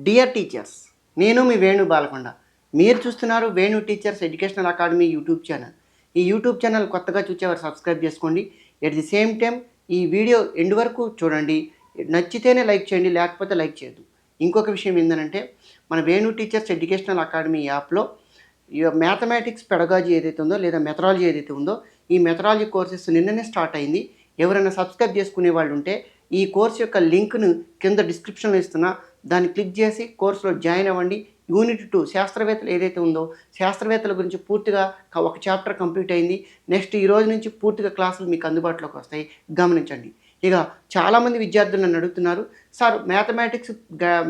Dear teachers, నేను మీ వేణు బాలకొండ. మీరు చూస్తున్నారు Venu teachers educational academy YouTube channel. ఈ యూట్యూబ్ ఛానల్ కొత్తగా చూసేవారు సబ్స్క్రైబ్ చేసుకోండి. ఎట్ ది సేమ్ టైం ఈ వీడియో ఎండ్ వరకు చూడండి. నచ్చితేనే లైక్ చేయండి, లేకపోతే లైక్ చేయొద్దు. ఇంకొక విషయం ఏంటంటే, మన వేణు టీచర్స్ ఎడ్యుకేషనల్ అకాడమీ యాప్లో మ్యాథమెటిక్స్ పెడగాజీ ఏదైతే ఉందో, లేదా మెథడాలజీ ఏదైతే ఉందో, ఈ మెథడాలజీ కోర్సెస్ నిన్ననే స్టార్ట్ అయింది. ఎవరైనా సబ్స్క్రైబ్ చేసుకునే వాళ్ళు ఉంటే ఈ కోర్స్ యొక్క లింక్ను కింద డిస్క్రిప్షన్లో ఇస్తున్నా, దాన్ని క్లిక్ చేసి కోర్సులో జాయిన్ అవ్వండి. యూనిట్ 2 శాస్త్రవేత్తలు ఏదైతే ఉందో, శాస్త్రవేత్తల గురించి పూర్తిగా ఒక చాప్టర్ కంప్లీట్ అయింది. నెక్స్ట్ ఈ రోజు నుంచి పూర్తిగా క్లాసులు మీకు అందుబాటులోకి వస్తాయి, గమనించండి. ఇక చాలామంది విద్యార్థులు నన్ను అడుగుతున్నారు, సార్ మ్యాథమెటిక్స్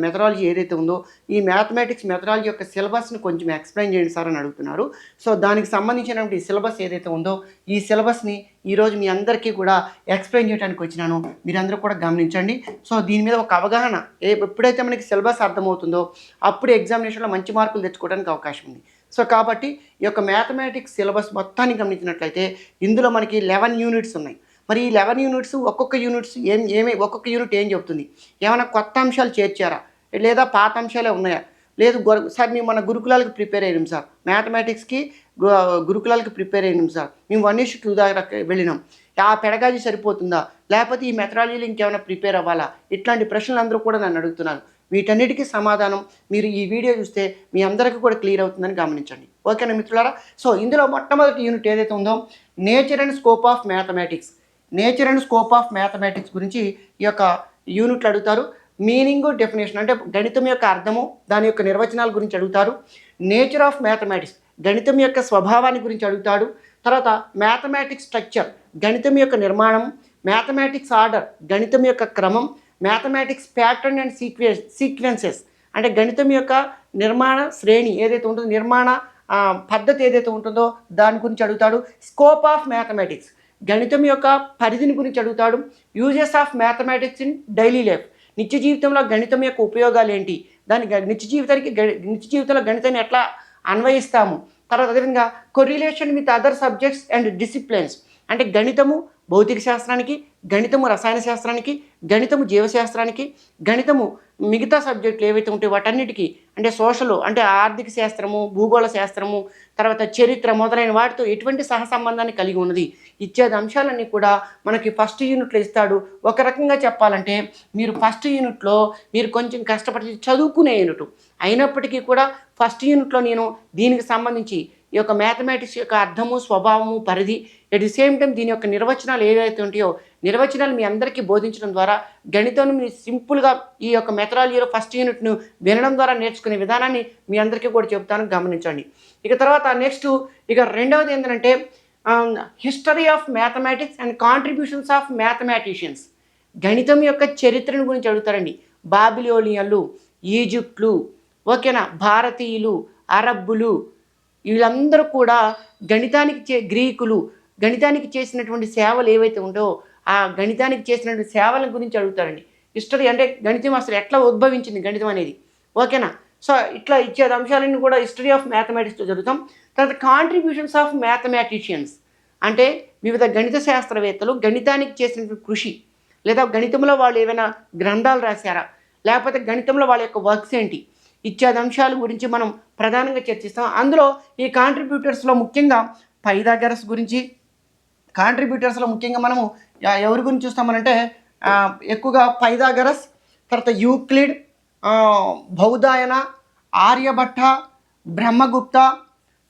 మెథడాలజీ ఏదైతే ఉందో, ఈ మ్యాథమెటిక్స్ మెథడాలజీ యొక్క సిలబస్ని కొంచెం ఎక్స్ప్లెయిన్ చేయండి సార్ అని అడుగుతున్నారు. సో దానికి సంబంధించినటువంటి సిలబస్ ఏదైతే ఉందో, ఈ సిలబస్ని ఈరోజు మీ అందరికీ కూడా ఎక్స్ప్లెయిన్ చేయడానికి వచ్చినాను. మీరందరూ కూడా గమనించండి. సో దీని మీద ఒక అవగాహన, ఎప్పుడైతే మనకి సిలబస్ అర్థమవుతుందో అప్పుడు ఎగ్జామినేషన్లో మంచి మార్కులు తెచ్చుకోవడానికి అవకాశం ఉంది. సో కాబట్టి ఈ యొక్క మ్యాథమెటిక్స్ సిలబస్ మొత్తాన్ని గమనించినట్లయితే ఇందులో మనకి 11 యూనిట్స్ ఉన్నాయి. మరి ఈ 11 యూనిట్స్ ఒక్కొక్క యూనిట్ ఏం చెప్తుంది, ఏమైనా కొత్త అంశాలు చేర్చారా, లేదా పాత అంశాలే ఉన్నాయా, లేదు సార్ మేము మన గురుకులాలకు ప్రిపేర్ అయ్యాం సార్, మ్యాథమెటిక్స్కి గురుకులాలకు ప్రిపేర్ అయ్యాం సార్, మేము 1:2 దాకా వెళ్ళినాం, ఆ పెడగాజీ సరిపోతుందా, లేకపోతే ఈ మెథడాలజీలో ఇంకేమైనా ప్రిపేర్ అవ్వాలా, ఇట్లాంటి ప్రశ్నలు అందరూ కూడా నన్ను అడుగుతున్నారు. వీటన్నిటికీ సమాధానం మీరు ఈ వీడియో చూస్తే మీ అందరికీ కూడా క్లియర్ అవుతుందని గమనించండి. ఓకేనా మిత్రులారా? సో ఇందులో మొట్టమొదటి యూనిట్ ఏదైతే ఉందో, nature and scope of mathematics. Nature and scope of mathematics గురించి ఈ యొక్క యూనిట్లు అడుగుతారు. మీనింగ్, డెఫినేషన్ అంటే గణితం యొక్క అర్థము, దాని యొక్క నిర్వచనాల గురించి అడుగుతారు. నేచర్ ఆఫ్ మ్యాథమెటిక్స్, గణితం యొక్క స్వభావాన్ని గురించి అడుగుతాడు. తర్వాత మ్యాథమెటిక్స్ స్ట్రక్చర్, గణితం యొక్క నిర్మాణం. మ్యాథమెటిక్స్ ఆర్డర్, గణితం యొక్క క్రమం. మ్యాథమెటిక్స్ ప్యాటర్న్ అండ్ సీక్వెన్సెస్ అంటే గణితం యొక్క నిర్మాణ శ్రేణి ఏదైతే ఉంటుందో, నిర్మాణ పద్ధతి ఏదైతే ఉంటుందో దాని గురించి అడుగుతాడు. స్కోప్ ఆఫ్ మ్యాథమెటిక్స్, గణితం యొక్క పరిధిని గురించి అడుగుతాడు. Uses of mathematics in daily life, నిత్య జీవితంలో గణితం యొక్క ఉపయోగాలు ఏంటి, నిత్య జీవితంలో గణితాన్ని ఎట్లా అన్వయిస్తాము. తర్వాత అదేవిధంగా correlation with other subjects and disciplines అంటే గణితము భౌతిక శాస్త్రానికి, గణితము రసాయన శాస్త్రానికి, గణితము జీవశాస్త్రానికి, గణితము మిగతా సబ్జెక్టులు ఏవైతే ఉంటాయో వాటన్నిటికీ, అంటే సోషల్ అంటే ఆర్థిక శాస్త్రము, భూగోళ శాస్త్రము, తర్వాత చరిత్ర మొదలైన వాటితో ఎటువంటి సహసంబంధాన్ని కలిగి ఉన్నది ఇత్యాది అంశాలన్నీ కూడా మనకి ఫస్ట్ యూనిట్లో ఇస్తాడు. ఒక రకంగా చెప్పాలంటే మీరు ఫస్ట్ యూనిట్లో మీరు కొంచెం కష్టపడి చదువుకునే యూనిట్ అయినప్పటికీ కూడా ఫస్ట్ యూనిట్లో నేను దీనికి సంబంధించి ఈ యొక్క మ్యాథమెటిక్స్ యొక్క అర్థము, స్వభావము, పరిధి, ఎట్ ది సేమ్ టైం దీని యొక్క నిర్వచనాలు ఏవైతే ఉంటాయో నిర్వచనాలు మీ అందరికీ బోధించడం ద్వారా గణితం మీ సింపుల్గా ఈ యొక్క మెథడాలజీలో ఫస్ట్ యూనిట్ను వినడం ద్వారా నేర్చుకునే విధానాన్ని మీ అందరికీ కూడా చెబుతాను, గమనించండి. ఇక తర్వాత నెక్స్ట్ రెండవది ఏంటంటే history of mathematics and contributions of mathematicians, గణితం యొక్క చరిత్రను గురించి అడుగుతారండి. బాబిలోనియన్లు, ఈజిప్ట్లు, ఓకేనా, భారతీయులు, అరబ్బులు, వీళ్ళందరూ కూడా గ్రీకులు గణితానికి చేసినటువంటి సేవలు ఏవైతే ఉంటాయో ఆ గణితానికి చేసినటువంటి సేవల గురించి అడుగుతారండి. హిస్టరీ అంటే గణితం అసలు ఎట్లా ఉద్భవించింది గణితం అనేది, ఓకేనా. సో ఇట్లా ఇచ్చేది అంశాలన్నీ కూడా హిస్టరీ ఆఫ్ మ్యాథమెటిక్స్తో చదువుతాం. తర్వాత కాంట్రిబ్యూషన్స్ ఆఫ్ మ్యాథమెటిషియన్స్ అంటే వివిధ గణిత శాస్త్రవేత్తలు గణితానికి చేసినటువంటి కృషి, లేదా గణితంలో వాళ్ళు ఏమైనా గ్రంథాలు రాశారా, లేకపోతే గణితంలో వాళ్ళ యొక్క వర్క్స్ ఏంటి ఇత్యాది అంశాల గురించి మనం ప్రధానంగా చర్చిస్తాం. అందులో ఈ కాంట్రిబ్యూటర్స్లో ముఖ్యంగా పైథాగరస్ గురించి, కాంట్రిబ్యూటర్స్లో ముఖ్యంగా మనము ఎవరి గురించి చూస్తామనంటే ఎక్కువగా పైథాగరస్, తర్వాత యూక్లిడ్, బౌధాయన, ఆర్యభట్ట, బ్రహ్మగుప్త,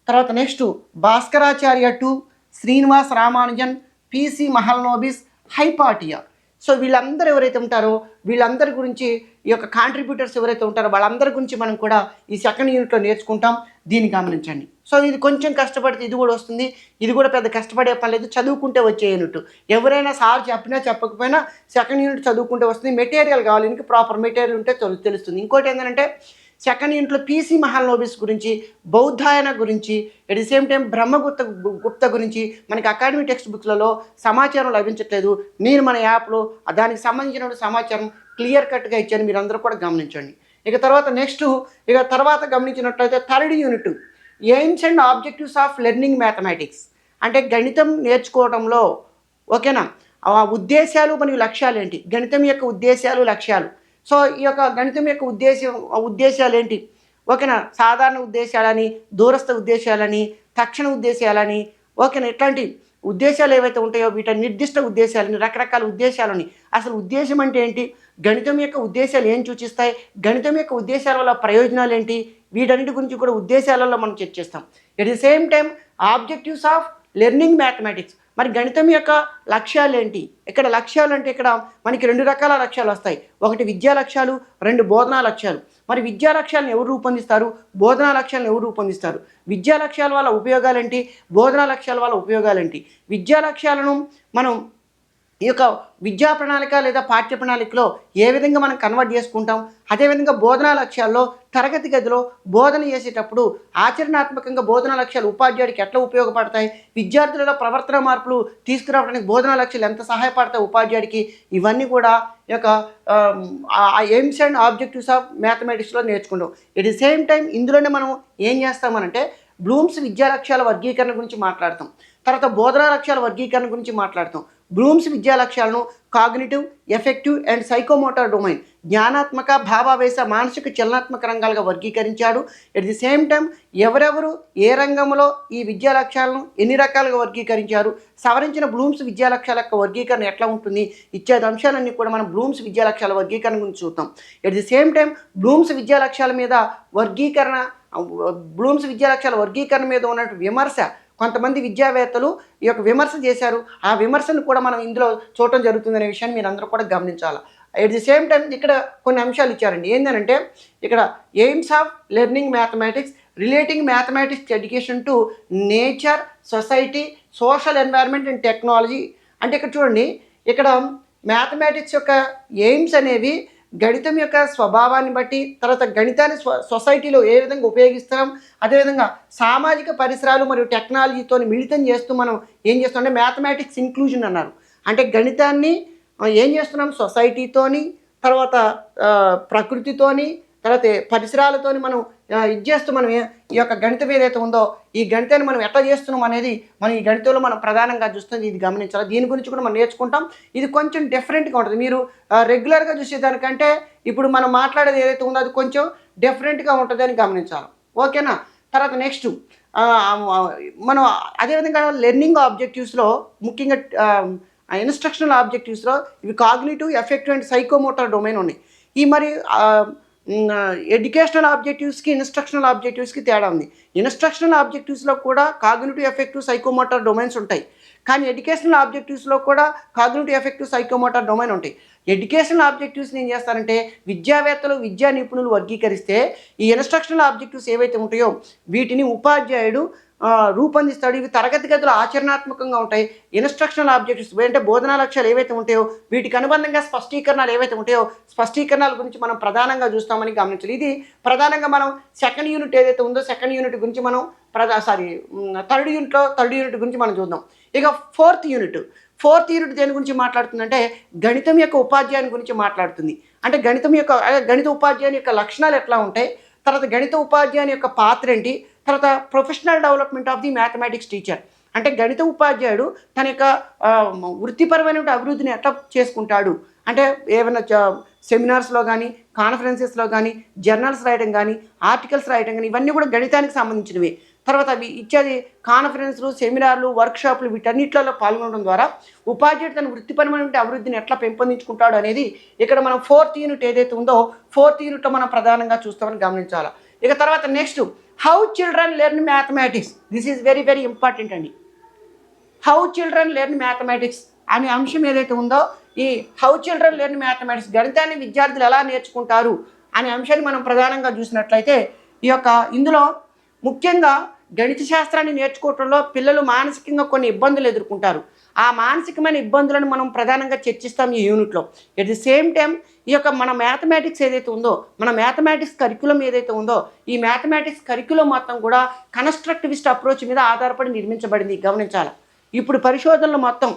తర్వాత next Bhaskaracharya 2, Srinivas Ramanujan, PC Mahalanobis, Hypatia. So వీళ్ళందరూ ఎవరైతే ఉంటారో వీళ్ళందరి గురించి ఈ యొక్క కాంట్రిబ్యూటర్స్ ఎవరైతే ఉంటారో వాళ్ళందరి గురించి మనం కూడా ఈ సెకండ్ యూనిట్లో నేర్చుకుంటాం. దీన్ని గమనించండి. సో ఇది కొంచెం కష్టపడితే ఇది కూడా వస్తుంది, ఇది కూడా పెద్ద కష్టపడే పని లేదు, చదువుకుంటే వచ్చే యూనిట్. ఎవరైనా సార్ చెప్పినా చెప్పకపోయినా సెకండ్ యూనిట్ చదువుకుంటే వస్తుంది. మెటీరియల్ కావాలి, ఇంక ప్రాపర్ మెటీరియల్ ఉంటే తెలుస్తుంది. ఇంకోటి ఏంటంటే సెకండ్ యూనిట్లో పిసి మహల్నోబిస్ గురించి, బౌద్ధాయన గురించి, at the same time Brahmagupta గురించి మనకి అకాడమీ టెక్స్ట్ బుక్స్లలో సమాచారం లభించట్లేదు. నేను మన యాప్లో దానికి సంబంధించిన సమాచారం క్లియర్ కట్గా ఇచ్చాను, మీరు అందరూ కూడా గమనించండి. తర్వాత గమనించినట్లయితే third unit aims and objectives of learning mathematics అంటే గణితం నేర్చుకోవడంలో, ఓకేనా, ఆ ఉద్దేశాలు మరియు లక్ష్యాలు ఏంటి, గణితం యొక్క ఉద్దేశాలు, లక్ష్యాలు. సో ఈ యొక్క గణితం యొక్క ఉద్దేశాలు ఏంటి? ఓకేనా? సాధారణ ఉద్దేశాలని, దూరస్థ ఉద్దేశాలని, తక్షణ ఉద్దేశాలని, ఓకేనా? ఇట్లాంటి ఉద్దేశాలు ఏవైతే ఉంటాయో వీటి నిర్దిష్ట ఉద్దేశాలని, రకరకాల ఉద్దేశాలని. అసలు ఉద్దేశం అంటే ఏంటి? గణితం యొక్క ఉద్దేశాలు ఏం సూచిస్తాయి? గణితం యొక్క ఉద్దేశాల వల్ల ప్రయోజనాలు ఏంటి? వీటన్నిటి గురించి కూడా ఉద్దేశాలలో మనం చర్చిస్తాం. At the same time objectives of learning mathematics. మరి గణితం యొక్క లక్ష్యాలు ఏంటి? ఇక్కడ లక్ష్యాలు అంటే ఇక్కడ మనకి 2 రకాల లక్ష్యాలు వస్తాయి. ఒకటి విద్యా లక్ష్యాలు, 2 బోధనా లక్ష్యాలు. మరి విద్యా లక్ష్యాలను ఎవరు రూపొందిస్తారు? బోధనా లక్ష్యాలను ఎవరు రూపొందిస్తారు? విద్యా లక్ష్యాల వల్ల ఉపయోగాలేంటి? బోధనా లక్ష్యాల వల్ల ఉపయోగాలేంటి? విద్యా లక్ష్యాలను మనం ఈ యొక్క విద్యా ప్రణాళిక లేదా పాఠ్య ప్రణాళికలో ఏ విధంగా మనం కన్వర్ట్ చేసుకుంటాం? అదేవిధంగా బోధనా లక్ష్యాల్లో తరగతి గదిలో బోధన చేసేటప్పుడు ఆచరణాత్మకంగా బోధనా లక్ష్యాలు ఉపాధ్యాయుడికి ఎట్లా ఉపయోగపడతాయి? విద్యార్థులలో ప్రవర్తన మార్పులు తీసుకురావడానికి బోధనా లక్ష్యాలు ఎంత సహాయపడతాయి ఉపాధ్యాయుడికి? ఇవన్నీ కూడా ఈ యొక్క ఎయిమ్స్ అండ్ ఆబ్జెక్టివ్స్ ఆఫ్ మ్యాథమెటిక్స్లో నేర్చుకుంటాం. ఎట్ ది సేమ్ టైం ఇందులోనే మనం ఏం చేస్తామనంటే బ్లూమ్స్ విద్యా లక్ష్యాల వర్గీకరణ గురించి మాట్లాడతాం. తర్వాత బోధనా లక్ష్యాల వర్గీకరణ గురించి మాట్లాడతాం. బ్లూమ్స్ విద్యా లక్ష్యాలను cognitive, affective and psychomotor domain, జ్ఞానాత్మక, భావావేశ, మానసిక, చలనాత్మక రంగాలుగా వర్గీకరించాడు. ఎట్ ది సేమ్ టైం ఎవరెవరు ఏ రంగంలో ఈ విద్యా లక్ష్యాలను ఎన్ని రకాలుగా వర్గీకరించారు, సవరించిన బ్లూమ్స్ విద్యా లక్ష్యాల యొక్క వర్గీకరణ ఎట్లా ఉంటుంది, ఇత్యాది అంశాలన్నీ కూడా మనం బ్లూమ్స్ విద్యా లక్ష్యాల వర్గీకరణ గురించి చూద్దాం. At the same time Bloom's విద్యా లక్ష్యాల మీద బ్లూమ్స్ విద్యా లక్ష్యాల వర్గీకరణ మీద ఉన్నటువంటి విమర్శ కొంతమంది విద్యావేత్తలు ఈ యొక్క విమర్శ చేశారు. ఆ విమర్శను కూడా మనం ఇందులో చూడటం జరుగుతుందనే విషయాన్ని మీరు అందరూ కూడా గమనించాలి. ఎట్ ది సేమ్ టైం ఇక్కడ కొన్ని అంశాలు ఇచ్చారండి. ఏంటంటే ఇక్కడ AIIMS of learning mathematics relating mathematics education to nature, society, social environment and technology. అంటే ఇక్కడ చూడండి, ఇక్కడ మ్యాథమెటిక్స్ యొక్క ఎయిమ్స్ అనేవి గణితం యొక్క స్వభావాన్ని బట్టి, తర్వాత గణితాన్ని సొసైటీలో ఏ విధంగా ఉపయోగిస్తాం, అదేవిధంగా సామాజిక పరిసరాలు మరియు టెక్నాలజీతో మిళితం చేస్తూ మనం ఏం చేస్తాం అంటే మ్యాథమెటిక్స్ ఇంక్లూజన్ అన్నారు. అంటే గణితాన్ని ఏం చేస్తున్నాం సొసైటీతోని, తర్వాత ప్రకృతితోని, తర్వాత పరిసరాలతోని మనం ఇది చేస్తూ మనం ఈ యొక్క గణితం ఏదైతే ఉందో ఈ గణితాన్ని మనం ఎట్లా చేస్తున్నాం అనేది మనం ఈ గణితంలో మనం ప్రధానంగా చూస్తుంది. ఇది గమనించాలి. దీని గురించి కూడా మనం నేర్చుకుంటాం. ఇది కొంచెం డిఫరెంట్గా ఉంటుంది. మీరు రెగ్యులర్గా చూసేదానికంటే ఇప్పుడు మనం మాట్లాడేది ఏదైతే ఉందో అది కొంచెం డిఫరెంట్గా ఉంటుంది అని గమనించాలి. ఓకేనా? తర్వాత నెక్స్ట్ మనం అదేవిధంగా లెర్నింగ్ ఆబ్జెక్టివ్స్లో ముఖ్యంగా ఇన్స్ట్రక్షనల్ ఆబ్జెక్టివ్స్లో ఇవి cognitive, affective and psychomotor domain ఉన్నాయి. ఈ మరి ఎడ్యుకేషనల్ ఆబ్జెక్టివ్స్కి ఇన్స్ట్రక్షనల్ ఆబ్జెక్టివ్స్కి తేడా ఉంది. ఇన్స్ట్రక్షనల్ ఆబ్జెక్టివ్స్లో కూడా కాగ్నిటివ్, ఎఫెక్టివ్, సైకోమోటర్ డొమైన్స్ ఉంటాయి. కానీ ఎడ్యుకేషనల్ ఆబ్జెక్టివ్స్లో కూడా కాగ్నిటివ్, ఎఫెక్టివ్, సైకోమోటర్ డొమైన్ ఉంటాయి. ఎడ్యుకేషనల్ ఆబ్జెక్టివ్స్ని ఏం చేస్తారంటే విద్యావేత్తలు, విద్యా నిపుణులు వర్గీకరిస్తే ఈ ఇన్స్ట్రక్షనల్ ఆబ్జెక్టివ్స్ ఏవైతే ఉంటాయో వీటిని ఉపాధ్యాయుడు రూపొందిస్తాడు. ఇవి తరగతి గదులు ఆచరణాత్మకంగా ఉంటాయి. ఇన్స్ట్రక్షనల్ ఆబ్జెక్టివ్స్ అంటే బోధనా లక్ష్యాలు ఏవైతే ఉంటాయో వీటికి అనుబంధంగా స్పష్టీకరణలు ఏవైతే ఉంటాయో స్పష్టీకరణల గురించి మనం ప్రధానంగా చూస్తామని గమనించాలి. ఇది ప్రధానంగా మనం సెకండ్ యూనిట్ ఏదైతే ఉందో సెకండ్ యూనిట్ గురించి మనం థర్డ్ యూనిట్ గురించి మనం చూద్దాం. ఇక ఫోర్త్ యూనిట్ దేని గురించి మాట్లాడుతుందంటే గణితం యొక్క ఉపాధ్యాయుని గురించి మాట్లాడుతుంది. అంటే గణిత ఉపాధ్యాయుని యొక్క లక్షణాలు ఎట్లా ఉంటాయి, తర్వాత గణిత ఉపాధ్యాయుని యొక్క పాత్ర ఏంటి, తర్వాత professional development of the mathematics teacher. అంటే గణిత ఉపాధ్యాయుడు తన యొక్క వృత్తిపరమైన అభివృద్ధిని ఎట్లా చేసుకుంటాడు అంటే ఏమైనా సెమినార్స్లో కానీ, కాన్ఫరెన్సెస్లో కానీ, జర్నల్స్ రాయడం కానీ, ఆర్టికల్స్ రాయడం కానీ ఇవన్నీ కూడా గణితానికి సంబంధించినవి. తర్వాత అవి ఇచ్చేది కాన్ఫరెన్స్లు, సెమినార్లు, వర్క్షాప్లు వీటన్నిటిలో పాల్గొనడం ద్వారా ఉపాధ్యాయుడు తన వృత్తిపరమైన అభివృద్ధిని ఎట్లా పెంపొందించుకుంటాడు అనేది ఇక్కడ మనం ఫోర్త్ యూనిట్ ఏదైతే ఉందో ఫోర్త్ యూనిట్లో మనం ప్రధానంగా చూస్తామని గమనించాలి. ఇక తర్వాత next how children learn mathematics. This is very very important అండి. హౌ చిల్డ్రన్ లెర్న్ మ్యాథమెటిక్స్ అనే అంశం ఏదైతే ఉందో ఈ హౌ చిల్డ్రన్ లెర్న్ మ్యాథమెటిక్స్ గణితాన్ని విద్యార్థులు ఎలా నేర్చుకుంటారు అనే అంశాన్ని మనం ప్రధానంగా చూసినట్లయితే ఇందులో ముఖ్యంగా గణిత శాస్త్రాన్ని నేర్చుకోవడంలో పిల్లలు మానసికంగా కొన్ని ఇబ్బందులు ఎదుర్కొంటారు. ఆ మానసికమైన ఇబ్బందులను మనం ప్రధానంగా చర్చిస్తాం ఈ యూనిట్లో. ఎట్ ది సేమ్ టైం మన మ్యాథమెటిక్స్ ఏదైతే ఉందో మన మ్యాథమెటిక్స్ కరికులం ఏదైతే ఉందో ఈ మ్యాథమెటిక్స్ కరికులం మొత్తం కూడా కన్స్ట్రక్టివిస్ట్ అప్రోచ్ మీద ఆధారపడి నిర్మించబడింది. గమనించాలి. ఇప్పుడు పరిశోధనలు మొత్తం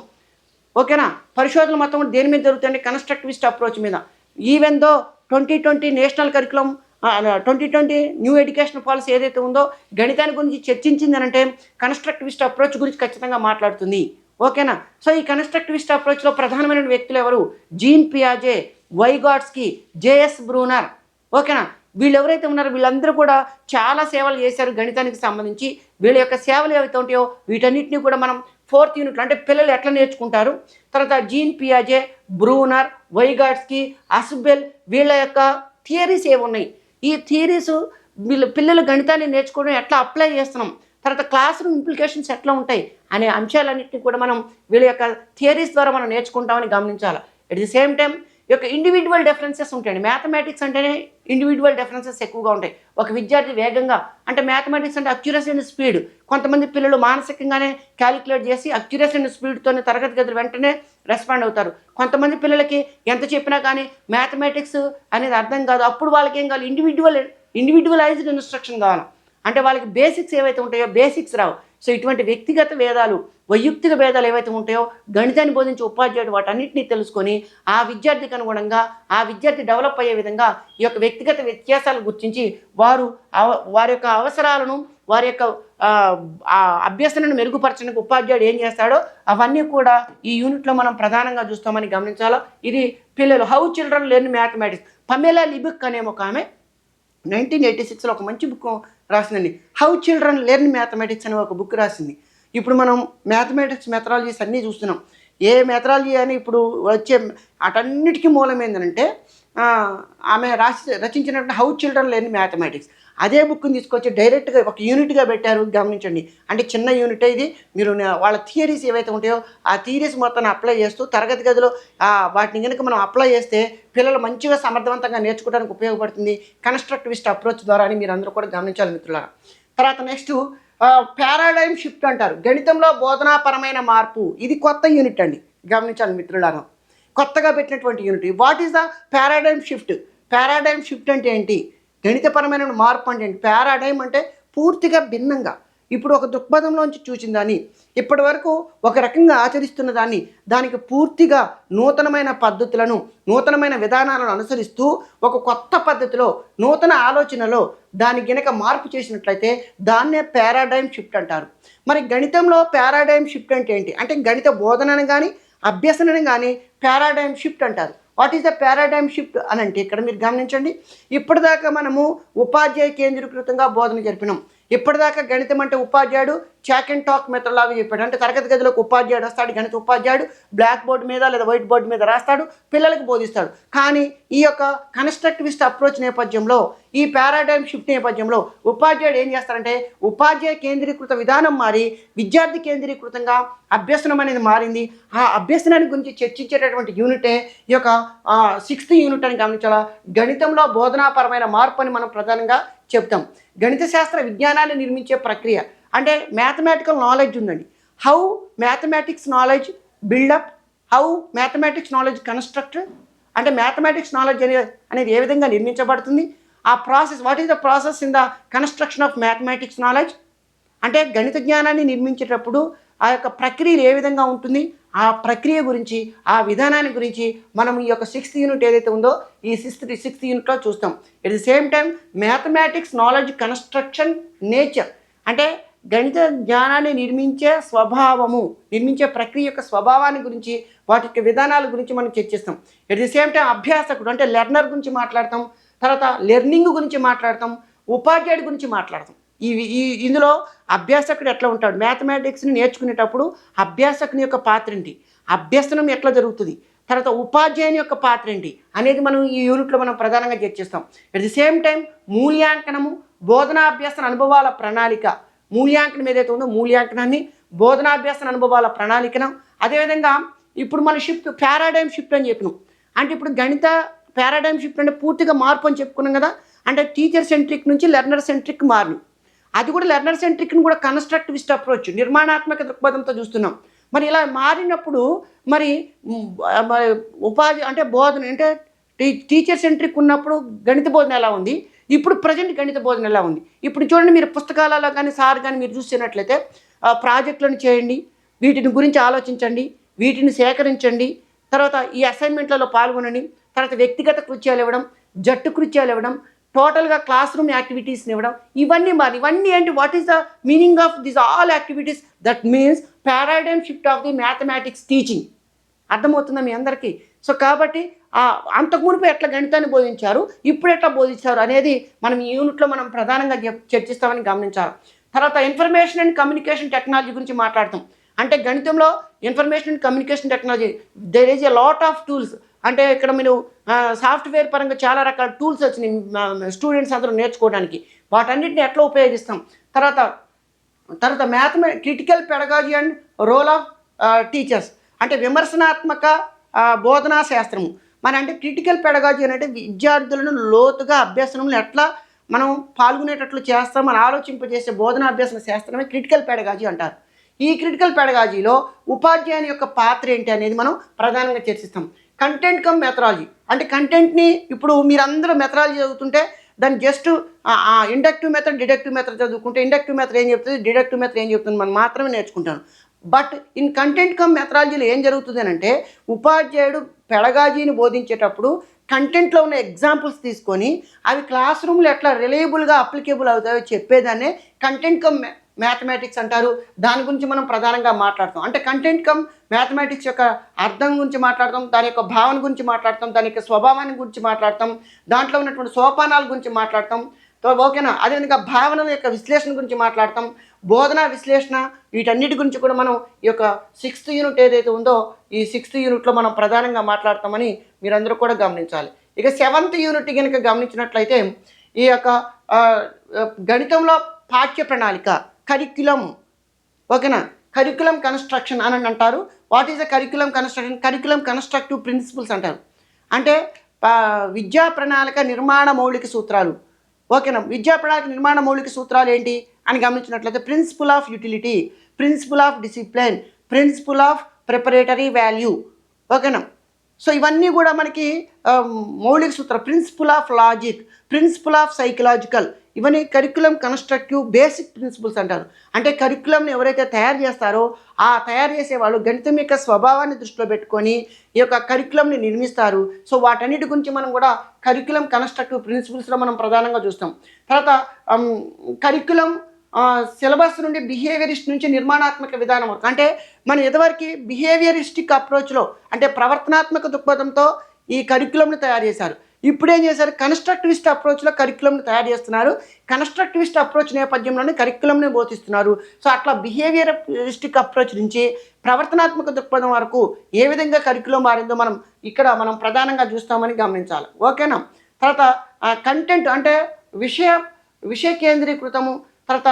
దేని మీద జరుగుతాయంటే కన్స్ట్రక్టివిస్ట్ అప్రోచ్ మీద. Even though 2020 national curriculum 2020 new education policy ఏదైతే ఉందో గణితాన్ని గురించి చర్చించింది అంటే కన్స్ట్రక్టివిస్ట్ అప్రోచ్ గురించి ఖచ్చితంగా మాట్లాడుతుంది. ఓకేనా? సో ఈ కన్స్ట్రక్టివిస్ట్ అప్రోచ్లో ప్రధానమైన వ్యక్తులు ఎవరు? జీన్ పియాజే, వైగాట్స్కి, జేఎస్ బ్రూనర్, ఓకేనా. వీళ్ళు ఎవరైతే ఉన్నారో వీళ్ళందరూ కూడా చాలా సేవలు చేశారు గణితానికి సంబంధించి. వీళ్ళ యొక్క సేవలు ఏవైతే ఉంటాయో వీటన్నిటిని కూడా మనం 4th యూనిట్లో, అంటే పిల్లలు ఎట్లా నేర్చుకుంటారు, తర్వాత జీన్ పియాజే, బ్రూనర్, వైగాట్స్కి, అస్బెల్ వీళ్ళ యొక్క థియరీస్ ఏమి ఉన్నాయి, ఈ థియరీస్ వీళ్ళు పిల్లలు గణితాన్ని నేర్చుకోవడం ఎట్లా అప్లై చేస్తున్నాం, తర్వాత క్లాస్ రూమ్ ఇంప్లికేషన్స్ ఎట్లా ఉంటాయి అనే అంశాలన్నింటినీ కూడా మనం వీళ్ళ యొక్క థియరీస్ ద్వారా మనం నేర్చుకుంటామని గమనించాలి. ఎట్ ది సేమ్ టైం ఈ యొక్క ఇండివిజువల్ డిఫరెన్సెస్ ఉంటాయండి. మ్యాథమెటిక్స్ అంటేనే ఇండివిజువల్ డిఫరెన్సెస్ ఎక్కువగా ఉంటాయి. ఒక విద్యార్థి వేగంగా, అంటే మ్యాథమెటిక్స్ అంటే అక్యురసీ అండ్ స్పీడ్, కొంతమంది పిల్లలు మానసికంగానే క్యాలిక్యులేట్ చేసి అక్యురసీ అండ్ స్పీడ్తోనే తరగతి గదులు వెంటనే రెస్పాండ్ అవుతారు. కొంతమంది పిల్లలకి ఎంత చెప్పినా కానీ మ్యాథమెటిక్స్ అనేది అర్థం కాదు. అప్పుడు వాళ్ళకి ఏం కావాలి, ఇండివిజువలైజ్డ్ ఇన్స్ట్రక్షన్ కావాలి. అంటే వాళ్ళకి బేసిక్స్ ఏవైతే ఉంటాయో బేసిక్స్ రావు. సో ఇటువంటి వ్యక్తిగత భేదాలు, వైయక్తిక భేదాలు ఏవైతే ఉంటాయో గణితాన్ని బోధించే ఉపాధ్యాయుడు వాటన్నిటిని తెలుసుకొని ఆ విద్యార్థికి అనుగుణంగా ఆ విద్యార్థి డెవలప్ అయ్యే విధంగా ఈ యొక్క వ్యక్తిగత వ్యత్యాసాలు గుర్తించి వారి యొక్క అవసరాలను, వారి యొక్క అభ్యసనను మెరుగుపరచడానికి ఉపాధ్యాయుడు ఏం చేస్తాడో అవన్నీ కూడా ఈ యూనిట్లో మనం ప్రధానంగా చూస్తామని గమనించాలో. ఇది పిల్లలు how children learn mathematics. Pamela Liebeck అనే ఒక ఆమె 1986లో ఒక మంచి బుక్ రాసిందండి. హౌ చిల్డ్రన్ లెర్న్ మ్యాథమెటిక్స్ అనే ఒక బుక్ రాసింది. ఇప్పుడు మనం మ్యాథమెటిక్స్ మెథడాలజీస్ అన్నీ చూస్తున్నాం. ఏ మెథడాలజీ అని ఇప్పుడు వచ్చే అటన్నిటికీ మూలం ఏంటంటే ఆమె రచించినటువంటి హౌ చిల్డ్రన్ లెర్న్ మ్యాథమెటిక్స్. అదే బుక్ని తీసుకొచ్చి డైరెక్ట్గా ఒక యూనిట్గా పెట్టారు. గమనించండి, అంటే చిన్న యూనిట్ ఇది. మీరు వాళ్ళ థియరీస్ ఏవైతే ఉంటాయో ఆ థియరీస్ మొత్తాన్ని అప్లై చేస్తూ తరగతి గదిలో వాటిని కనుక మనం అప్లై చేస్తే పిల్లలు మంచిగా సమర్థవంతంగా నేర్చుకోవడానికి ఉపయోగపడుతుంది కన్స్ట్రక్టివిస్ట్ అప్రోచ్ ద్వారా అని మీరు అందరూ కూడా గమనించాలి మిత్రులారా. తర్వాత నెక్స్ట్ పారాడైమ్ షిఫ్ట్ అంటారు, గణితంలో బోధనాపరమైన మార్పు. ఇది కొత్త యూనిట్ అండి, గమనించాలి మిత్రులారా, కొత్తగా పెట్టినటువంటి unit. What is the paradigm shift? Paradigm shift అంటే ఏంటి, గణితపరమైన మార్పు అంటే ఏంటి? పారాడైమ్ అంటే పూర్తిగా భిన్నంగా, ఇప్పుడు ఒక దృక్పథంలోంచి చూసిన దాన్ని ఇప్పటి వరకు ఒక రకంగా ఆచరిస్తున్న దాన్ని దానికి పూర్తిగా నూతనమైన పద్ధతులను, నూతనమైన విధానాలను అనుసరిస్తూ ఒక కొత్త పద్ధతిలో, నూతన ఆలోచనలో దాని గనక మార్పు చేసినట్లయితే దాన్నే పారాడైమ్ షిఫ్ట్ అంటారు. మరి గణితంలో పారాడైమ్ షిఫ్ట్ అంటే ఏంటి అంటే గణిత బోధనను కానీ అభ్యసనను కానీ పారాడైమ్ షిఫ్ట్ అంటారు. What is the paradigm shift అని అంటే ఇక్కడ మీరు గమనించండి, ఇప్పటిదాకా మనము ఉపాధ్యాయ కేంద్రీకృతంగా బోధన జరిపినాం. ఇప్పటిదాకా గణితం అంటే ఉపాధ్యాయుడు చాక్ అండ్ టాక్ మెథడ్ లాగా చెప్పాడు. అంటే తరగతి గదిలోకి ఉపాధ్యాయుడు వస్తాడు, గణిత ఉపాధ్యాయుడు బ్లాక్ బోర్డు మీద లేదా వైట్ బోర్డు మీద రాస్తాడు, పిల్లలకు బోధిస్తాడు. కానీ ఈ యొక్క కన్స్ట్రక్టివిస్ట్ అప్రోచ్ నేపథ్యంలో, ఈ పారాడైమ్ షిఫ్ట్ నేపథ్యంలో ఉపాధ్యాయుడు ఏం చేస్తారంటే ఉపాధ్యాయ కేంద్రీకృత విధానం మారి విద్యార్థి కేంద్రీకృతంగా అభ్యసనం అనేది మారింది. ఆ అభ్యసనాన్ని గురించి చర్చించేటటువంటి యూనిటే ఈ యొక్క 6th యూనిట్ అని గమనించాలా. గణితంలో బోధనాపరమైన మార్పు అని మనం ప్రధానంగా చెప్తాం. గణిత శాస్త్ర విజ్ఞానాన్ని నిర్మించే ప్రక్రియ అంటే మ్యాథమెటికల్ నాలెడ్జ్ ఉందండి. How mathematics knowledge build up, how mathematics knowledge construct, అంటే మ్యాథమెటిక్స్ నాలెడ్జ్ అనేది ఏ విధంగా నిర్మించబడుతుంది, ఆ process, what is the process in the construction of mathematics knowledge. అంటే గణిత జ్ఞానాన్ని నిర్మించేటప్పుడు ఆ యొక్క ప్రక్రియ ఏ విధంగా ఉంటుంది, ఆ ప్రక్రియ గురించి, ఆ విధానాన్ని గురించి మనం ఈ యొక్క 6th యూనిట్ ఏదైతే ఉందో ఈ 6th యూనిట్లో చూస్తాం. At the same time mathematics knowledge construction nature, అంటే గణిత జ్ఞానాన్ని నిర్మించే స్వభావము, నిర్మించే ప్రక్రియ యొక్క స్వభావాన్ని గురించి, వాటి యొక్క విధానాల గురించి మనం చర్చిస్తాం. ఎట్ ది సేమ్ టైం అభ్యాసకుడు అంటే లెర్నర్ గురించి మాట్లాడతాం, తర్వాత లెర్నింగ్ గురించి మాట్లాడతాం, ఉపాధ్యాయుడి గురించి మాట్లాడతాం. ఇందులో అభ్యాసకుడు ఎట్లా ఉంటాడు, మ్యాథమెటిక్స్ని నేర్చుకునేటప్పుడు అభ్యాసకుని యొక్క పాత్ర ఏంటి, అభ్యసనం ఎట్లా జరుగుతుంది, తర్వాత ఉపాధ్యాయుని యొక్క పాత్ర ఏంటి అనేది మనం ఈ యూనిట్లో మనం ప్రధానంగా చర్చిస్తాం. ఎట్ ది సేమ్ టైం మూల్యాంకనము, బోధనాభ్యాసన అనుభవాల ప్రణాళిక. మూల్యాంకనం ఏదైతే ఉందో మూల్యాంకనాన్ని, బోధనాభ్యాసన అనుభవాల ప్రణాళికను, అదేవిధంగా ఇప్పుడు మన షిఫ్ట్ పారాడైమ్ షిఫ్ట్ అని చెప్పినాం. అంటే ఇప్పుడు గణిత పారాడైమ్ షిఫ్ట్ అంటే పూర్తిగా మార్పు అని చెప్పుకున్నాం కదా. అంటే టీచర్ సెంట్రిక్ నుంచి లెర్నర్ సెంట్రిక్ మారి, అది కూడా లెర్నర్ సెంట్రిక్ని కూడా కన్స్ట్రక్టివిస్ట్ అప్రోచ్, నిర్మాణాత్మక దృక్పథంతో చూస్తున్నాం. మరి ఇలా మారినప్పుడు మరి ఉపాధి అంటే బోధన అంటే టీచర్ సెంట్రిక్ ఉన్నప్పుడు గణిత బోధన ఎలా ఉంది, ఇప్పుడు ప్రజెంట్ గణిత బోధన ఎలా ఉంది. ఇప్పుడు చూడండి, మీరు పుస్తకాలలో కానీ సార్ కానీ మీరు చూసినట్లయితే ప్రాజెక్టులను చేయండి, వీటిని గురించి ఆలోచించండి, వీటిని సేకరించండి, తర్వాత ఈ అసైన్మెంట్లలో పాల్గొనండి, తర్వాత వ్యక్తిగత కృత్యాలు ఇవ్వడం, జట్టు కృత్యాలు ఇవ్వడం, టోటల్గా క్లాస్ రూమ్ యాక్టివిటీస్ని ఇవ్వడం, ఇవన్నీ ఏంటి, what is the meaning of this all activities? That means paradigm shift of the mathematics teaching. అర్థమవుతుందా మీ అందరికీ? సో కాబట్టి అంతకు మునుపు ఎట్లా గణితాన్ని బోధించారు, ఇప్పుడు ఎట్లా బోధించారు అనేది మనం ఈ యూనిట్లో మనం ప్రధానంగా చర్చిస్తామని గమనించాలి. తర్వాత ఇన్ఫర్మేషన్ అండ్ కమ్యూనికేషన్ టెక్నాలజీ గురించి మాట్లాడతాం. అంటే గణితంలో information and communication technology there is a lot of tools. అంటే ఇక్కడ మీరు సాఫ్ట్వేర్ పరంగా చాలా రకాల టూల్స్ వచ్చినాయి స్టూడెంట్స్ అందరూ నేర్చుకోవడానికి. వాటన్నిటిని ఎట్లా ఉపయోగిస్తాం. తర్వాత critical pedagogy and role of teachers, అంటే విమర్శనాత్మక బోధనా శాస్త్రము. అంటే క్రిటికల్ పెడగాజీ అంటే విద్యార్థులను లోతుగా అభ్యసనంలో ఎట్లా మనం పాల్గొనేటట్లు చేస్తాం మనం ఆలోచింపజేసే బోధనా అభ్యసన శాస్త్రమే క్రిటికల్ పెడగాజీ అంటారు. ఈ క్రిటికల్ పెడగాజీలో ఉపాధ్యాయుని యొక్క పాత్ర ఏంటి అనేది మనం ప్రధానంగా చర్చిస్తాం. కంటెంట్ కమ్ మెథడాలజీ, అంటే కంటెంట్ని ఇప్పుడు మీరందరూ మెథడాలజీ చదువుతుంటే దాన్ని just inductive method, deductive method చదువుకుంటే ఇండక్టివ్ మెథడ్ ఏం చెప్తుంది, డిడక్టివ్ మెథడ్ ఏం చెప్తుంది మనం మాత్రమే నేర్చుకుంటాను. బట్ ఇన్ కంటెంట్ కమ్ మెథడాలజీలో ఏం జరుగుతుంది అంటే ఉపాధ్యాయుడు పెడగాజీని బోధించేటప్పుడు కంటెంట్లో ఉన్న ఎగ్జాంపుల్స్ తీసుకొని అవి క్లాస్ రూమ్లో ఎట్లా రిలయబుల్గా అప్లికేబుల్ అవుతాయో చెప్పేదాన్నే కంటెంట్ కమ్ మ్యాథమెటిక్స్ అంటారు. దాని గురించి మనం ప్రధానంగా మాట్లాడతాం. అంటే కంటెంట్ కమ్ మ్యాథమెటిక్స్ యొక్క అర్థం గురించి మాట్లాడతాం, దాని యొక్క భావన గురించి మాట్లాడతాం, దాని యొక్క స్వభావాన్ని గురించి మాట్లాడతాం, దాంట్లో ఉన్నటువంటి సోపానాల గురించి మాట్లాడతాం. ఓకేనా. అదేవిధంగా భావనల యొక్క విశ్లేషణ గురించి మాట్లాడతాం, బోధనా విశ్లేషణ, వీటన్నిటి గురించి కూడా మనం ఈ యొక్క 6th యూనిట్ ఏదైతే ఉందో ఈ 6th యూనిట్లో మనం ప్రధానంగా మాట్లాడతామని మీరందరూ కూడా గమనించాలి. ఇక 7th యూనిట్ కనుక గమనించినట్లయితే ఈ యొక్క గణితంలో పాఠ్య ప్రణాళిక, కరిక్యులం. ఓకేనా. కరిక్యులం కన్స్ట్రక్షన్ అని అంటారు. What is the curriculum construction? Curriculum constructive principles అంటారు. అంటే విద్యా ప్రణాళిక నిర్మాణ మౌలిక సూత్రాలు. ఓకేనా. విద్యా ప్రణాళిక నిర్మాణ మౌలిక సూత్రాలు ఏంటి అని గమనించినట్లయితే principle of utility, principle of discipline, principle of preparatory value. ఓకేనా. సో ఇవన్నీ కూడా మనకి మౌలిక సూత్రాలు. Principle of logic, principle of psychological, ఇవన్నీ కరిక్యులం కన్స్ట్రక్టివ్ బేసిక్ ప్రిన్సిపల్స్ అంటారు. అంటే కరిక్యులంని ఎవరైతే తయారు చేస్తారో ఆ తయారు చేసేవాళ్ళు గణితం యొక్క స్వభావాన్ని దృష్టిలో పెట్టుకొని ఈ యొక్క కరిక్యులంని నిర్మిస్తారు. సో వాటన్నిటి గురించి మనం కూడా కరిక్యులం కన్స్ట్రక్టివ్ ప్రిన్సిపల్స్లో మనం ప్రధానంగా చూస్తాం. తర్వాత కరిక్యులం సిలబస్ నుండి బిహేవియరిస్ట్ నుంచి నిర్మాణాత్మక విధానం వరకు. అంటే మనం ఎదువరకు బిహేవియరిస్టిక్ అప్రోచ్లో అంటే ప్రవర్తనాత్మక దృక్పథంతో ఈ కరిక్యులంని తయారు చేశారు. ఇప్పుడు ఏం చేశారు, కన్స్ట్రక్టివిస్ట్ అప్రోచ్లో కరిక్యులంని తయారు చేస్తున్నారు. కన్స్ట్రక్టివిస్ట్ అప్రోచ్ నేపథ్యంలోనే కరిక్యులంని బోధిస్తున్నారు. సో అట్లా బిహేవియరిస్టిక్ అప్రోచ్ నుంచి ప్రవర్తనాత్మక దృక్పథం వరకు ఏ విధంగా కరిక్యులం మారిందో మనం ప్రధానంగా చూస్తామని గమనించాలి. ఓకేనా. తర్వాత కంటెంట్ అంటే విషయ కేంద్రీకృతము, తర్వాత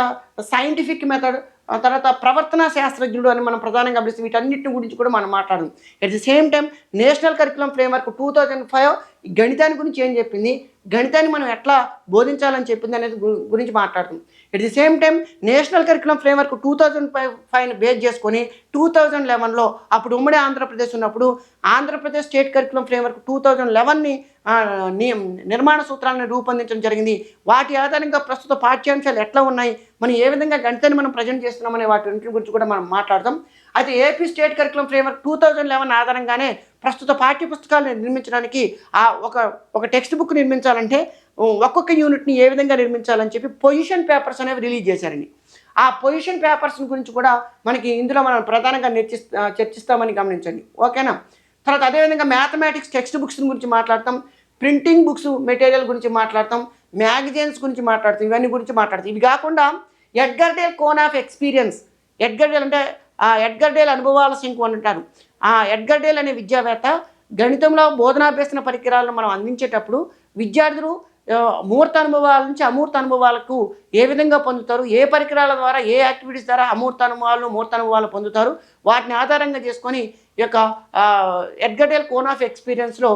సైంటిఫిక్ మెథడ్, తర్వాత ప్రవర్తన శాస్త్రజ్ఞుడు అని మనం ప్రధానంగా గమనిస్తాం. వీటన్నిటిని గురించి కూడా మనం మాట్లాడదాం. At the same time national curriculum framework 2005 గణితాన్ని గురించి ఏం చెప్పింది, గణితాన్ని మనం ఎట్లా బోధించాలని చెప్పింది అనేది గురించి మాట్లాడుతాం. At the same time national curriculum framework 2005 base చేసుకొని 2011లో అప్పుడు ఉమ్మడి ఆంధ్రప్రదేశ్ ఉన్నప్పుడు ఆంధ్రప్రదేశ్ స్టేట్ కరిక్యులం ఫ్రేమ్వర్క్ 2011ని నిర్మాణ సూత్రాలను రూపొందించడం జరిగింది. వాటి ఆధారంగా ప్రస్తుత పాఠ్యాంశాలు ఎట్లా ఉన్నాయి, మనం ఏ విధంగా గణితాన్ని మనం ప్రజెంట్ చేస్తున్నామనే వాటి గురించి కూడా మనం మాట్లాడతాం. అయితే ఏపీ స్టేట్ కరిక్యులం ఫ్రేమ్వర్క్ 2011 ఆధారంగానే ప్రస్తుత పాఠ్య పుస్తకాలను నిర్మించడానికి ఒక టెక్స్ట్ బుక్ నిర్మించాలంటే ఒక్కొక్క యూనిట్ని ఏ విధంగా నిర్మించాలని చెప్పి పొజిషన్ పేపర్స్ అనేవి రిలీజ్ చేశారండి. ఆ పొజిషన్ పేపర్స్ గురించి కూడా మనకి ఇందులో మనం ప్రధానంగా చర్చిస్తామని గమనించండి. ఓకేనా. తర్వాత అదేవిధంగా మ్యాథమెటిక్స్ టెక్స్ట్ బుక్స్ గురించి మాట్లాడతాం, ప్రింటింగ్ బుక్స్ మెటీరియల్ గురించి మాట్లాడతాం, మ్యాగజైన్స్ గురించి మాట్లాడతాం, ఇవన్నీ గురించి మాట్లాడతాం. ఇవి కాకుండా Edgar cone of experience, Edgar అంటే ఎడ్గర్ అనుభవాల శంకు అని అంటారు. ఎడ్గర్ అనే విద్యావేత్త గణితంలో బోధనాభ్యసన పరికరాలను మనం అందించేటప్పుడు విద్యార్థులు మూర్త అనుభవాల నుంచి అమూర్త అనుభవాలకు ఏ విధంగా పొందుతారు, ఏ పరికరాల ద్వారా ఏ యాక్టివిటీస్ ద్వారా అమూర్త అనుభవాలను మూర్త అనుభవాలు పొందుతారు, వాటిని ఆధారంగా చేసుకొని ఈ యొక్క ఎడ్గర్ కోన్ ఆఫ్ ఎక్స్పీరియన్స్లో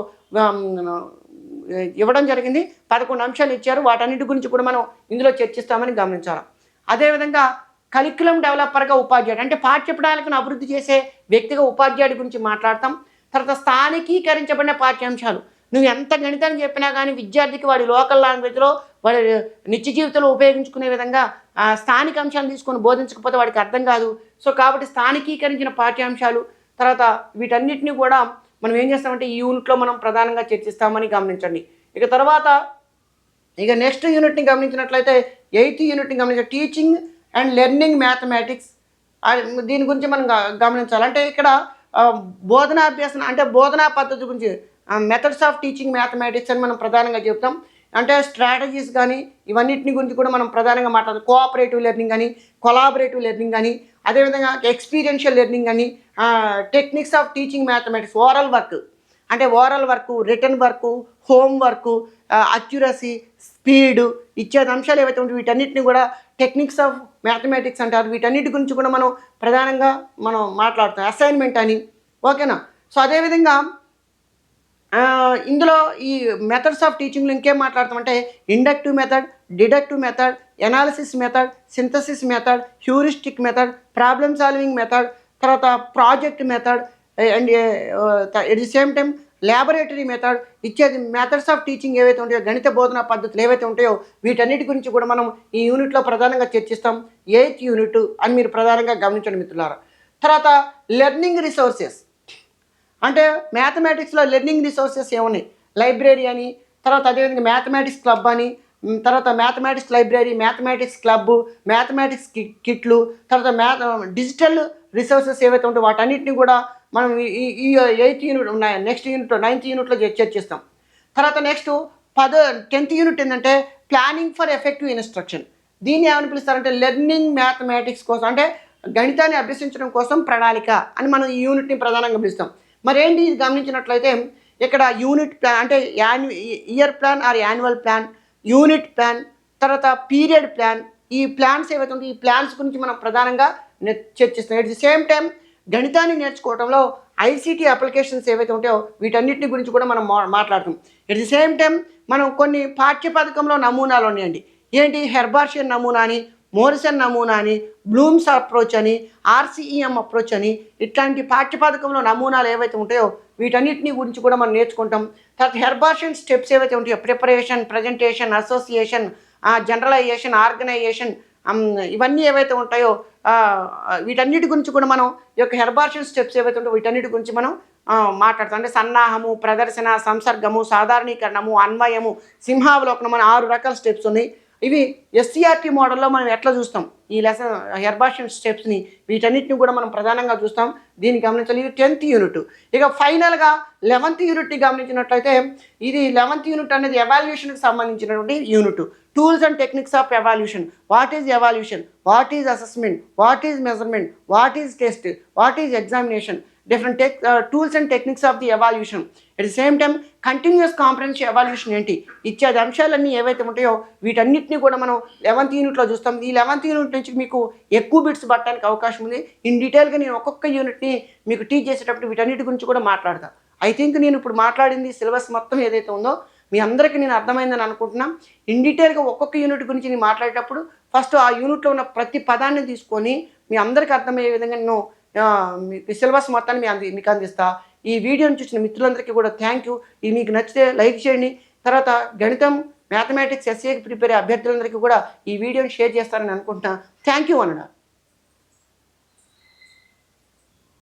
ఇవ్వడం జరిగింది. 11 అంశాలు ఇచ్చారు. వాటన్నిటి గురించి కూడా మనం ఇందులో చర్చిస్తామని గమనించాలి. అదేవిధంగా కరిక్యులం డెవలపర్గా ఉపాధ్యాయుడు అంటే పాఠ్య ప్రణాళికను అభివృద్ధి చేసే వ్యక్తిగా ఉపాధ్యాయుడి గురించి మాట్లాడతాం. తర్వాత స్థానికీకరించబడిన పాఠ్యాంశాలు, నువ్వు ఎంత గణితాన్ని చెప్పినా కానీ విద్యార్థికి వాడి లోకల్ లాంగ్వేజ్లో వాడి నిత్య జీవితంలో ఉపయోగించుకునే విధంగా స్థానిక అంశాలు తీసుకొని బోధించకపోతే వాడికి అర్థం కాదు. సో కాబట్టి స్థానికీకరించిన పాఠ్యాంశాలు, తర్వాత వీటన్నిటిని కూడా మనం ఏం చేస్తామంటే ఈ యూనిట్లో మనం ప్రధానంగా చర్చిస్తామని గమనించండి. ఇక నెక్స్ట్ యూనిట్ని గమనించినట్లయితే 8th యూనిట్ని గమనించాలి, టీచింగ్ అండ్ లెర్నింగ్ మ్యాథమెటిక్స్. దీని గురించి మనం గమనించాలి. అంటే ఇక్కడ బోధనా అభ్యాసన అంటే బోధనా పద్ధతి గురించి మెథడ్స్ ఆఫ్ టీచింగ్ మ్యాథమెటిక్స్ అని మనం ప్రధానంగా చెప్తాం. అంటే స్ట్రాటజీస్ కానీ ఇవన్నిటిని గురించి కూడా మనం ప్రధానంగా మాట్లాడతాం. కోఆపరేటివ్ లెర్నింగ్ అని, కొలాబరేటివ్ లెర్నింగ్ అని, అదేవిధంగా ఎక్స్పీరియన్షియల్ లెర్నింగ్ అని, techniques of teaching mathematics, oral work అంటే oral work, written work, homework, accuracy, speed ఇచ్చేది అంశాలు ఏవైతే ఉంటాయి వీటన్నిటిని కూడా టెక్నిక్స్ ఆఫ్ మ్యాథమెటిక్స్ అంటారు. వీటన్నిటి గురించి కూడా మనం ప్రధానంగా మాట్లాడుతాం. అసైన్మెంట్ అని, ఓకేనా. సో అదేవిధంగా ఇందులో ఈ మెథడ్స్ ఆఫ్ టీచింగ్లో ఇంకేం మాట్లాడతామంటే inductive method, deductive method, analysis method, synthesis method, heuristic method, problem solving method, తర్వాత project method and at the same time laboratory method ఇచ్చేది. మెథడ్స్ ఆఫ్ టీచింగ్ ఏవైతే ఉంటాయో, గణిత బోధనా పద్ధతులు ఏవైతే ఉంటాయో వీటన్నిటి గురించి కూడా మనం ఈ యూనిట్లో ప్రధానంగా చర్చిస్తాం. 8th యూనిట్ అని మీరు ప్రధానంగా గమనించండి మిత్రులారా. తర్వాత లెర్నింగ్ రిసోర్సెస్ అంటే మ్యాథమెటిక్స్లో లెర్నింగ్ రిసోర్సెస్ ఏమున్నాయి, లైబ్రరీ అని, తర్వాత అదేవిధంగా మ్యాథమెటిక్స్ క్లబ్ అని, తర్వాత mathematics library, mathematics club, mathematics కిట్లు, తర్వాత డిజిటల్ రిసోర్సెస్ ఏవైతే ఉంటాయో వాటన్నిటిని కూడా మనం ఈ 8th యూనిట్ ఉన్నాయి, నెక్స్ట్ యూనిట్లో 9th యూనిట్లో చర్చిస్తాం. తర్వాత నెక్స్ట్ 10th యూనిట్ ఏంటంటే ప్లానింగ్ ఫర్ ఎఫెక్టివ్ ఇన్స్ట్రక్షన్. దీన్ని ఏమని పిలుస్తారంటే లెర్నింగ్ మ్యాథమెటిక్స్ కోసం, అంటే గణితాన్ని అభ్యసించడం కోసం ప్రణాళిక అని మనం ఈ యూనిట్ని ప్రధానంగా పిలుస్తాం. మరి ఏంటి ఇది గమనించినట్లయితే ఇక్కడ యూనిట్ ప్లాన్ అంటే year plan or annual plan, unit plan, తర్వాత పీరియడ్ ప్లాన్, ఈ ప్లాన్స్ ఏవైతే ఉంటాయి ఈ ప్లాన్స్ గురించి మనం ప్రధానంగా చర్చిస్తాం. ఎట్ ది సేమ్ టైం గణితాన్ని నేర్చుకోవడంలో ఐసీటీ అప్లికేషన్స్ ఏవైతే ఉంటాయో వీటన్నిటిని గురించి కూడా మనం మాట్లాడుతాం. ఎట్ ది సేమ్ టైం మనం కొన్ని పాఠ్య పథకంలో నమూనాలు ఉన్నాయండి. ఏంటి, హెర్బార్షియన్ నమూనా అని, మోరిసన్ నమూనా అని, బ్లూమ్స్ అప్రోచ్ అని, ఆర్సీఈఎం అప్రోచ్ అని, ఇట్లాంటి పాఠ్యపథకంలో నమూనాలు ఏవైతే ఉంటాయో వీటన్నిటిని గురించి కూడా మనం నేర్చుకుంటాం. తర్వాత హెర్బార్షియన్ స్టెప్స్ ఏవైతే ఉంటాయో preparation, presentation, association, generalisation, organisation, ఇవన్నీ ఏవైతే ఉంటాయో వీటన్నిటి గురించి కూడా మనం ఈ యొక్క హెర్బార్షియన్ స్టెప్స్ ఏవైతే ఉంటాయో వీటన్నిటి గురించి మనం మాట్లాడతాం. అంటే సన్నాహము, ప్రదర్శన, సంసర్గము, సాధారణీకరణము, అన్వయము, సింహావలోకనం అని 6 రకాల స్టెప్స్ ఉన్నాయి. ఇవి ఎస్సీఆర్టీ మోడల్లో మనం ఎట్లా చూస్తాం ఈ లెసన్ హెర్బార్షియన్ స్టెప్స్ని, వీటన్నిటిని కూడా మనం ప్రధానంగా చూస్తాం. దీన్ని గమనించాలి. ఇది 10th యూనిట్. ఇక ఫైనల్గా 11th యూనిట్ని గమనించినట్లయితే ఇది 11th యూనిట్ అనేది ఎవాల్యుయేషన్కి సంబంధించినటువంటి unit. Tools and techniques of evaluation. What is evaluation, what is assessment, what is measurement, what is test, what is examination, different tools and techniques of the evaluation. At the same time continuous comprehensive evaluation ఏంటి, ఇచ్చేది అంశాలన్నీ ఏవైతే ఉంటాయో వీటన్నిటిని కూడా మనం 11th యూనిట్లో చూస్తాం. ఈ 11th యూనిట్ నుంచి మీకు ఎక్కువ బిట్స్ పట్టడానికి అవకాశం ఉంది. ఇన్ డీటెయిల్గా నేను ఒక్కొక్క యూనిట్ని మీకు టీచ్ చేసేటప్పుడు వీటన్నిటి గురించి కూడా మాట్లాడతాను. ఐ థింక్ నేను ఇప్పుడు మాట్లాడింది సిలబస్ మొత్తం ఏదైతే ఉందో మీ అందరికీ నేను అర్థమైందని అనుకుంటున్నాం. ఇన్ డీటెయిల్గా ఒక్కొక్క యూనిట్ గురించి నేను మాట్లాడేటప్పుడు ఫస్ట్ ఆ యూనిట్లో ఉన్న ప్రతి పదాన్ని తీసుకొని మీ అందరికీ అర్థమయ్యే విధంగా నేను మీకు సిలబస్ మొత్తాన్ని మీకు అందిస్తా. ఈ వీడియోని చూసిన మిత్రులందరికీ కూడా థ్యాంక్ యూ. ఇది మీకు నచ్చితే లైక్ చేయండి. తర్వాత గణితం, మ్యాథమెటిక్స్, ఎస్ఏకి ప్రిపేర్ అభ్యర్థులందరికీ కూడా ఈ వీడియోని షేర్ చేస్తారని అనుకుంటున్నాను. Thank you అన్నడా.